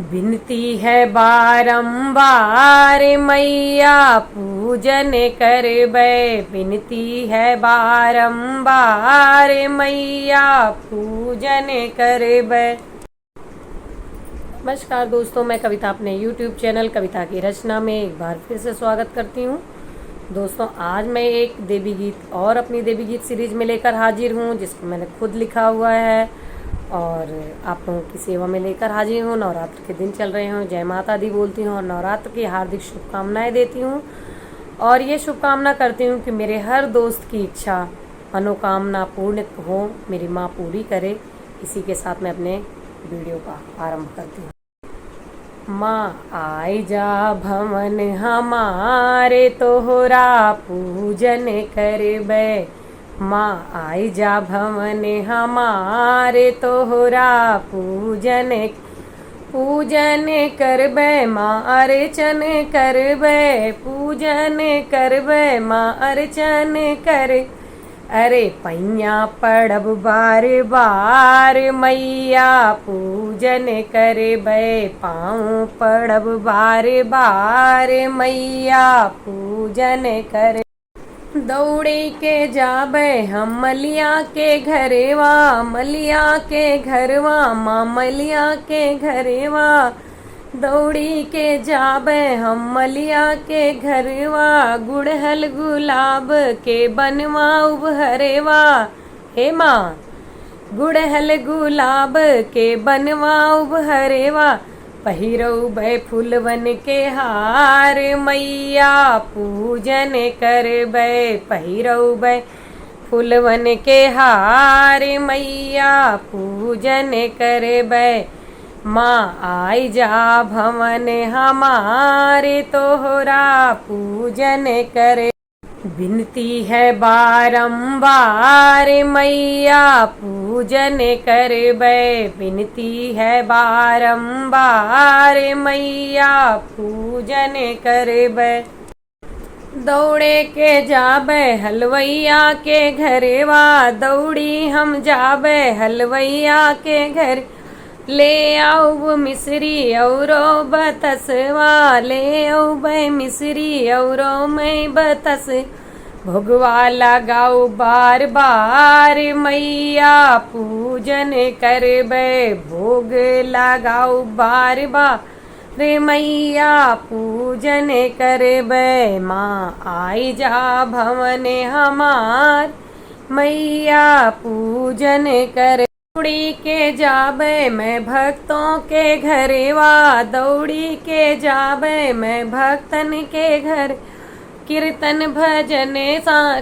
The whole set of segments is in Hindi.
विनती है बारंबार मैया पूजन करबै। विनती है बारंबार मैया पूजन करबै। नमस्कार दोस्तों, मैं कविता अपने YouTube चैनल कविता की रचना में एक बार फिर से स्वागत करती हूँ। दोस्तों, आज मैं एक देवी गीत और अपनी देवी गीत सीरीज में लेकर हाजिर हूँ, जिसको मैंने खुद लिखा हुआ है और आप लोगों की सेवा में लेकर हाजिर हूँ। नवरात्र के दिन चल रहे हों, जय माता दी बोलती हूँ और नवरात्र की हार्दिक शुभकामनाएं देती हूँ। और ये शुभकामना करती हूँ कि मेरे हर दोस्त की इच्छा मनोकामना पूर्ण हो, मेरी माँ पूरी करे। इसी के साथ मैं अपने वीडियो का आरंभ करती हूँ। माँ आई जा भवन हमारे, तोहरा पूजन करबै। माँ आई जा भवन हमारे, तोहरा पूजन करबै। माँ अर्चन करबै, पूजन करबै। माँ अर्चन कर अरे पैया पड़ब बार बार मैया पूजन करबै। पाँव पड़ब बार बार मैया पूजन कर। दौड़े के जाबै हम मलिया के घरेवा, मलिया के घरवा। माँ मलिया के घरेवा दौड़ी के जाबै हम मलिया के घरवा। गुड़हल गुलाब के बनवा उभरेवा। हे माँ गुड़हल गुलाब के बनवा उभरेवा। पहिरौबै फूलवन के हार मैया पूजन करबै। पहिरौबै फूलवन के हार मैया पूजन करबै। माँ आई जा भवन हमारे, तोहरा पूजन करे। विनती है बारंबार मैया पूजन करबै। विनती है बारंबार मैया पूजन करबै। दौड़े के जाबै हलवैया के घरेवा, दौड़ी हम जाबै हलवैया के घर। ले आऊ मिश्री औरो बतसवा, ले आऊबै मिश्री औरो मैं बतस। भोगवा लगाऊ बार बार मैया पूजन करबै। भोग लगाऊ बार बार मैया पूजन करबै। माँ आई जा भवन हमार, मैया पूजन कर। दौड़ी के जाबै मैं भक्तों के घरेवा, दौड़ी के जाबै मैं भक्तन के घर। कीर्तन भजन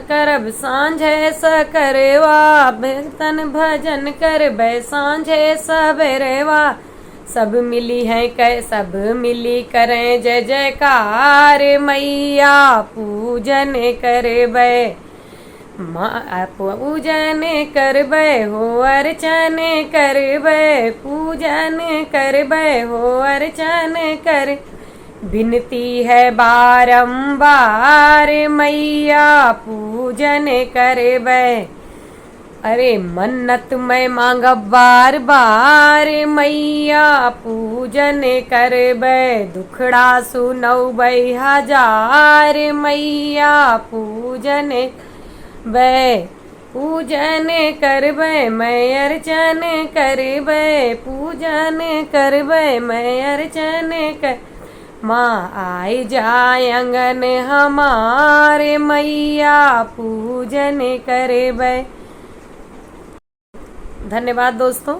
करब सांझे सकरवा, कीर्तन भजन करबै सांझे सबेरवा। सब मिली है सब मिली करें जय जयकार मैया पूजन करबै। माँ पूजन करबै हो अर्चन करबै, पूजन करबै हो अर्चन कर। विनती है बारंबार मैया पूजन करबै। अरे मन्नत मैं मांगब बार बार मैया पूजन करबै। दुखड़ा सुनौबै हजार मैया पूजन पूजन करबै। मैं अर्चन करबै, पूजन करबै मैं अर्चन कर। माँ आई जाय अंगन हमारे, मैया पूजन करबै। धन्यवाद दोस्तों।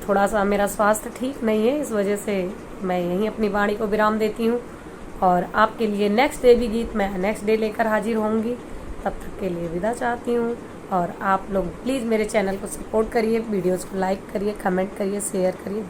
थोड़ा सा मेरा स्वास्थ्य ठीक नहीं है, इस वजह से मैं यहीं अपनी वाणी को विराम देती हूँ और आपके लिए नेक्स्ट डे भी गीत मैं नेक्स्ट डे लेकर हाजिर होंगी। तब तक के लिए विदा चाहती हूँ और आप लोग प्लीज़ मेरे चैनल को सपोर्ट करिए, वीडियोज़ को लाइक करिए, कमेंट करिए, शेयर करिए।